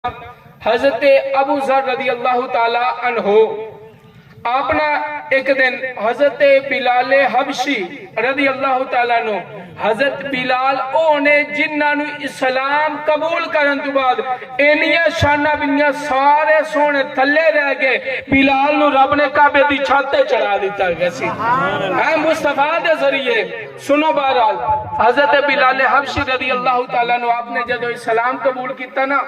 حضرت ابو ذر رضی اللہ تعالی عنہ اپنا ایک دن حضرت بلال حبشی رضی اللہ تعالیٰ عنہ حضرت بلال اونے جنہاں نو اسلام قبول کرن تو بعد اینیاں شانہ بنیاں سارے سونے تھلے رہ گئے، بلال نو رب نے کعبے دی چھاتے چڑھا دیتا گیسی اے مصطفیٰ دے ذریعے سنو بہرحال حضرت بلال حبشی رضی اللہ تعالیٰ عنہ آپ نے جدو اسلام قبول کیتا نا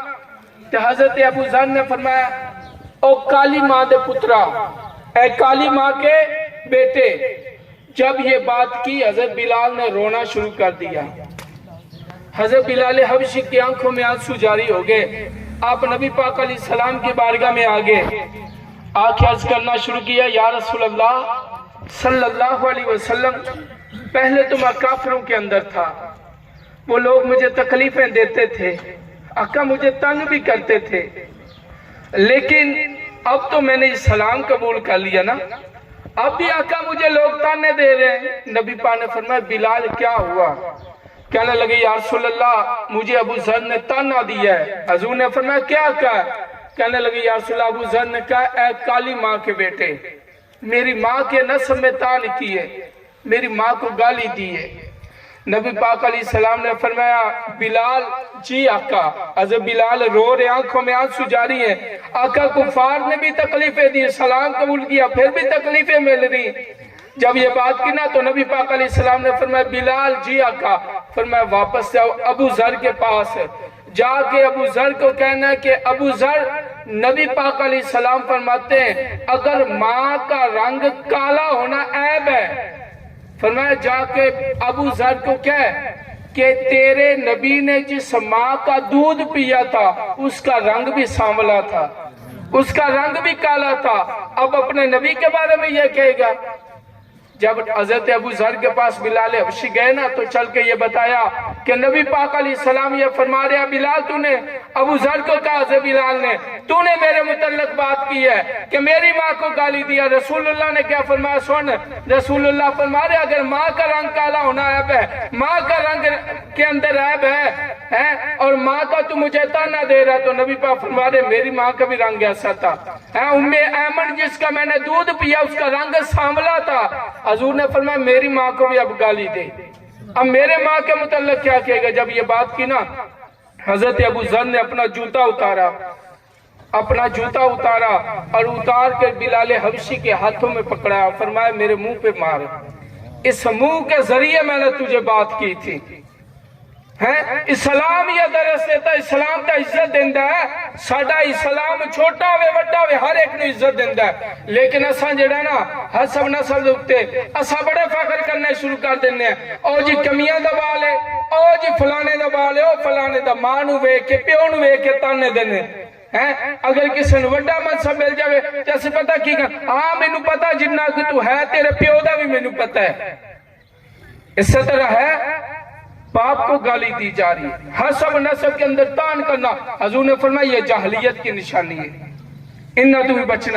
تو حضرت ابو ذر نے فرمایا او کالی ماں دے پترا، اے کالی ماں کے بیٹے، جب یہ بات کی حضرت بلال نے رونا شروع کر دیا۔ حضرت بلال حبشی کی آنکھوں میں آنسو جاری ہو گئے، آپ نبی پاک علیہ السلام کی بارگاہ میں آگے آنکھ عرض کرنا شروع کیا، یا رسول اللہ صلی اللہ علیہ وسلم، پہلے تو میں کافروں کے اندر تھا، وہ لوگ مجھے تکلیفیں دیتے تھے، آقا مجھے تنگ بھی کرتے تھے، لیکن اب تو میں نے اسلام قبول کر لیا نا، اب بھی آقا مجھے لوگ تانے دے رہے ہیں۔ نبی پاک نے فرمایا بلال کیا ہوا؟ کہنے لگے یا رسول اللہ مجھے ابو ذر نے تانا دیا ہے۔ حضور نے فرمایا کیا کہا؟ کہنے لگے یا رسول اللہ ابو ذر نے کہا اے کالی ماں کے بیٹے، میری ماں کے نسب میں تان کی ہے، میری ماں کو گالی دی ہے۔ نبی پاک علیہ السلام نے فرمایا بلال جی آقا۔ حضرت بلال رو رہے، آنکھوں میں آنسو جاری ہیں، آقا کفار نے بھی تکلیفیں دی، سلام قبول کیا پھر بھی تکلیفیں مل رہی۔ جب یہ بات کی نا تو نبی پاک علیہ السلام نے فرمایا بلال جی آقا، فرمایا واپس جاؤ ابو ذر کے پاس، جا کے ابو ذر کو کہنا ہے کہ ابو ذر، نبی پاک علیہ السلام فرماتے ہیں اگر ماں کا رنگ کالا ہونا عیب ہے، فرمایا جا کے ابو ذر کو کہہ کہ تیرے نبی نے جس ماں کا دودھ پیا تھا اس کا رنگ بھی سانولا تھا، اس کا رنگ بھی کالا تھا، اب اپنے نبی کے بارے میں یہ کہے گا۔ جب حضرت ابو ذر کے پاس بلال حبشی گئے نا تو چل کے یہ بتایا کہ نبی پاک علیہ السلام یہ فرما رہا بلال تو نے ابو ذر کو کہا حضرت بلال نے تو نے میرے متعلق بات کی ہے کہ میری ماں کو گالی دیا۔ رسول اللہ نے کیا فرمایا سن، رسول اللہ فرما رہے اگر ماں کا رنگ کالا ہونا عیب ہے، ماں کا رنگ کے اندر عیب ہے اور ماں کا تو مجھے تانا دے رہا، تو نبی پاک فرما رہے میری ماں کا بھی رنگ ایسا تھا، ام ایمن جس کا میں نے دودھ پیا اس کا رنگ سانولا تھا۔ حضور نے فرمایا میری ماں کو بھی اب گالی دے، اب میرے ماں کے متعلق کیا کہے گا؟ جب یہ بات کی نا حضرت ابو ذر نے اپنا جوتا اتارا اور اتار کے بلال حبشی کے ہاتھوں میں پکڑا، فرمایا میرے منہ پہ مار، اس منہ کے ذریعے میں نے تجھے بات کی تھی۔ اسلام یہ درس دیتا ہے، اسلام کا عزت دیندہ ہے، ساڑھا اسلام چھوٹا ہوئے وڈا ہوئے ہر ایک نے عزت دیندہ ہے، لیکن اساں جڑا نا حسب نسل دکھتے اساں بڑے فخر کرنے شروع کر دینے ہیں، او جی کمیاں دبا لے، او جی فلانے دبا لے، او فلانے دا ماں نو وے کے پیو نو وے کے تانے دینے۔ اگر کسی نے وڈا منصب مل جاوے جیسے پتہ کی گا ہاں میں نو پتہ جنہ کہ تو ہے تیرے پیو دا بھی میں نو پتہ ہے، اس طرح ہے باپ کو گالی دی جا رہی ہے، حسب نسب کے اندر تان کرنا، حضور نے فرمایا یہ جاہلیت کی نشانی ہے، انہاں تو بھی بچنا